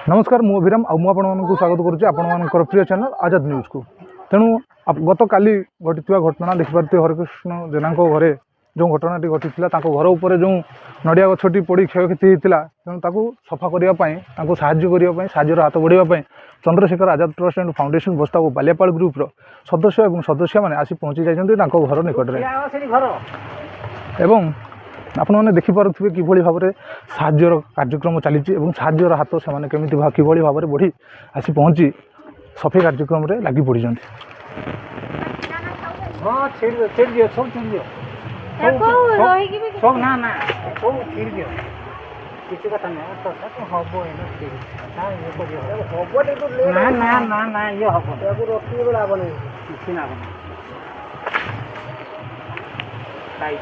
नमस्कार मु अभिराम आपको स्वागत करुच्ची आपण प्रिय चैनल आजाद न्यूज को। तेणु गत काली घटी घटना देखिपारे हरिकृष्ण जेना घरे जो घटनाटी घटी घर उपर जो नड़िया गछटी पड़ी क्षयक्षति होता तेणु सफा करने साहाय्य हाथ बढ़ाई Chandrashekhar Azad trust and foundation बस्ता बालियापाल ग्रुप्र सदस्य और सदस्य मैंने आसी पहुँची जाइए घर निकट में आपने देखिपे कि भाव में साहाय्यर कार्यक्रम चली साहाय्यर हाथ से केमी कि भाव में बढ़ी आसी पहुँची सफाई कार्यक्रम में लगी पड़ी। ना